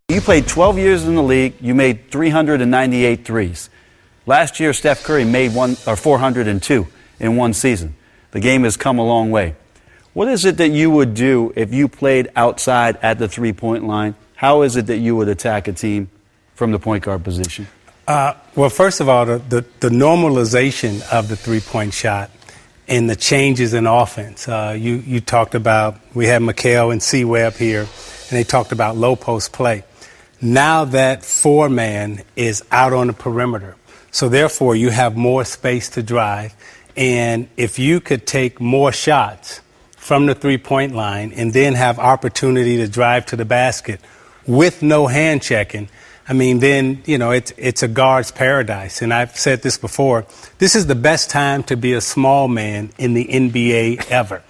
You played 12 years in the league. You made 398 threes. Last year, Steph Curry made 402 in one season. The game has come a long way. What is it that you would do if you played outside at the three-point line? How is it that you would attack a team from the point guard position? Well, first of all, the normalization of the three-point shot and the changes in offense. You talked about, we had Mikal and C-Webb here, and they talked about low post play. Now that four-man is out on the perimeter, so therefore you have more space to drive. And if you could take more shots from the three-point line and then have opportunity to drive to the basket with no hand checking, I mean, then, it's a guard's paradise. And I've said this before, this is the best time to be a small man in the NBA ever.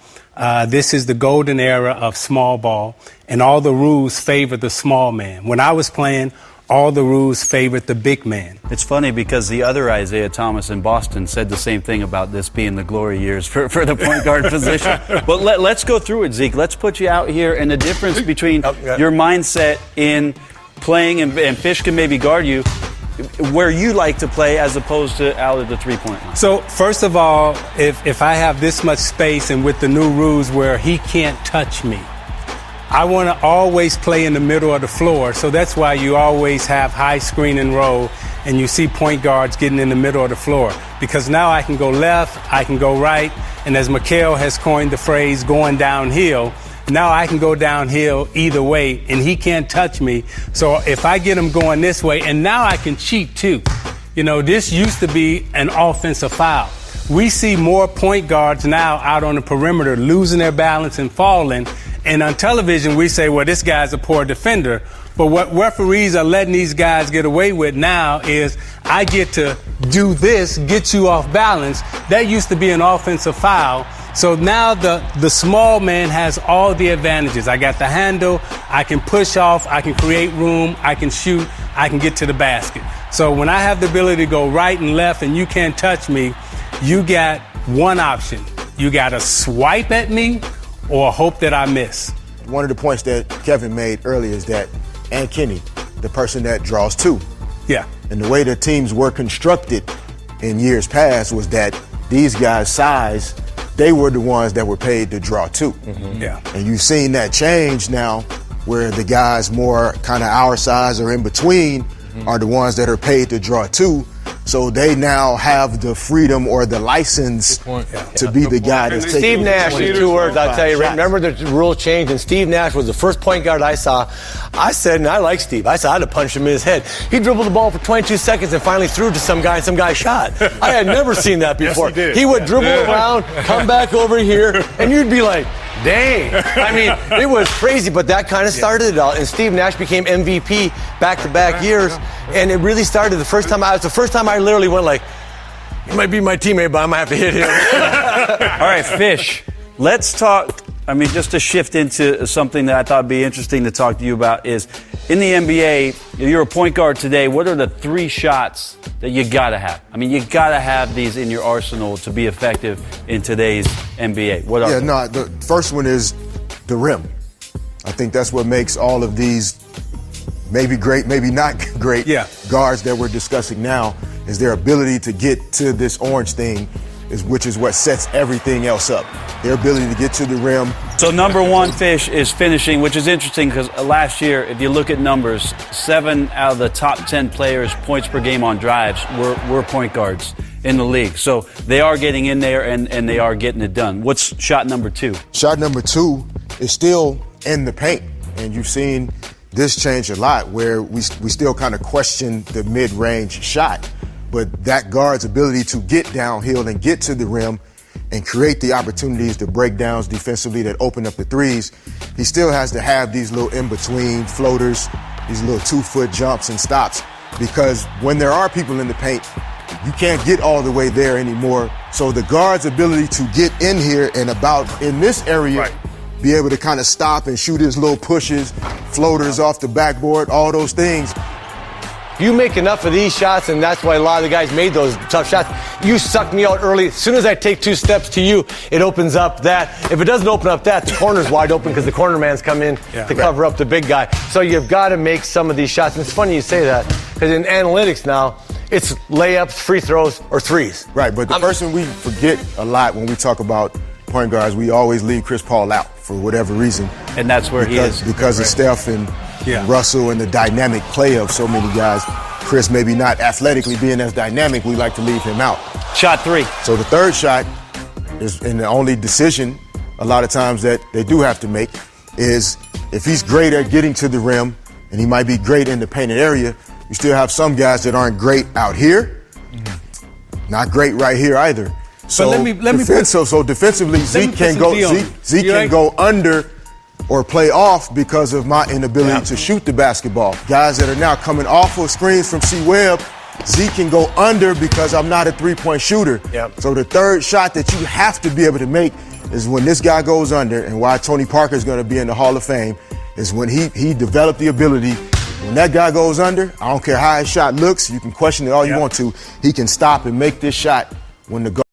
This is the golden era of small ball, and all the rules favor the small man. When I was playing, all the rules favored the big man. It's funny because the other Isaiah Thomas in Boston said the same thing about this being the glory years for the point guard position. But let's go through it, Zeke. Let's put you out here and the difference between your mindset in playing, and Fish can maybe guard you, where you like to play as opposed to out of the three-point line. So, first of all, if I have this much space and with the new rules where he can't touch me, I want to always play in the middle of the floor, so that's why you always have high screen and roll, and you see point guards getting in the middle of the floor. Because now I can go left, I can go right, and as Mikal has coined the phrase, going downhill, now I can go downhill either way, and he can't touch me. So if I get him going this way, and now I can cheat too. This used to be an offensive foul. We see more point guards now out on the perimeter losing their balance and falling. And on television, we say, well, this guy's a poor defender. But what referees are letting these guys get away with now is I get to do this, get you off balance. That used to be an offensive foul. So now the small man has all the advantages. I got the handle, I can push off, I can create room, I can shoot, I can get to the basket. So when I have the ability to go right and left and you can't touch me, you got one option. You got to swipe at me or hope that I miss. One of the points that Kevin made earlier is that Kenny, the person that draws two. Yeah. And the way the teams were constructed in years past was that these guys' size, they were the ones that were paid to draw two. Mm-hmm. Yeah. And you've seen that change now where the guys more kind of our size or in between are the ones that are paid to draw two. So they now have the freedom or the license to be the guy that's taking. Steve Nash, in 2 words, I'll tell you. Remember the rule changed, and Steve Nash was the first point guard I saw. I said, and I like Steve, I said I'd have punched him in his head. He dribbled the ball for 22 seconds and finally threw it to some guy, and some guy shot. I had never seen that before. Yes, he did. He would dribble around, come back over here, and you'd be like, dang. I mean, it was crazy, but that kind of started it all. And Steve Nash became MVP back-to-back years, and it really started the first time. It was the first time I literally went like, he might be my teammate, but I might have to hit him. All right, Fish, let's talk. I mean, just to shift into something that I thought would be interesting to talk to you about is, in the NBA, you're a point guard today. What are the 3 shots that you got to have? I mean, you got to have these in your arsenal to be effective in today's NBA. What are the first one is the rim. I think that's what makes all of these maybe great, maybe not great guards that we're discussing now, is their ability to get to this orange thing, which is what sets everything else up. Their ability to get to the rim. So number 1, Fish, is finishing, which is interesting because last year, if you look at numbers, 7 out of the top 10 players, points per game on drives, were point guards in the league. So they are getting in there and they are getting it done. What's shot number 2? Shot number 2 is still in the paint. And you've seen this change a lot where we still kind of question the mid-range shot. But that guard's ability to get downhill and get to the rim and create the opportunities, the breakdowns defensively that open up the threes, he still has to have these little in-between floaters, these little 2-foot jumps and stops, because when there are people in the paint, you can't get all the way there anymore. So the guard's ability to get in here and about in this area, be able to kind of stop and shoot his little pushes, floaters off the backboard, all those things, You make enough of these shots, and that's why a lot of the guys made those tough shots. You suck me out early. As soon as I take 2 steps to you, it opens up that. If it doesn't open up that, the corner's wide open because the corner man's come in to cover up the big guy. So you've got to make some of these shots. And it's funny you say that because in analytics now, it's layups, free throws, or threes. Right, but the person we forget a lot when we talk about point guards, we always leave Chris Paul out for whatever reason. And that's where he is. Because of Steph and Russell and the dynamic play of so many guys. Chris maybe not athletically being as dynamic, we like to leave him out. Shot 3. So the third shot is, and the only decision a lot of times that they do have to make is if he's great at getting to the rim and he might be great in the painted area, you still have some guys that aren't great out here, not great right here either. So defensively, Zeke can go under or play off because of my inability to shoot the basketball. Guys that are now coming off of screens from C-Webb, Zeke can go under because I'm not a three-point shooter. So the third shot that you have to be able to make is when this guy goes under, and why Tony Parker is going to be in the Hall of Fame is when he developed the ability. When that guy goes under, I don't care how his shot looks, you can question it all you want to, he can stop and make this shot when the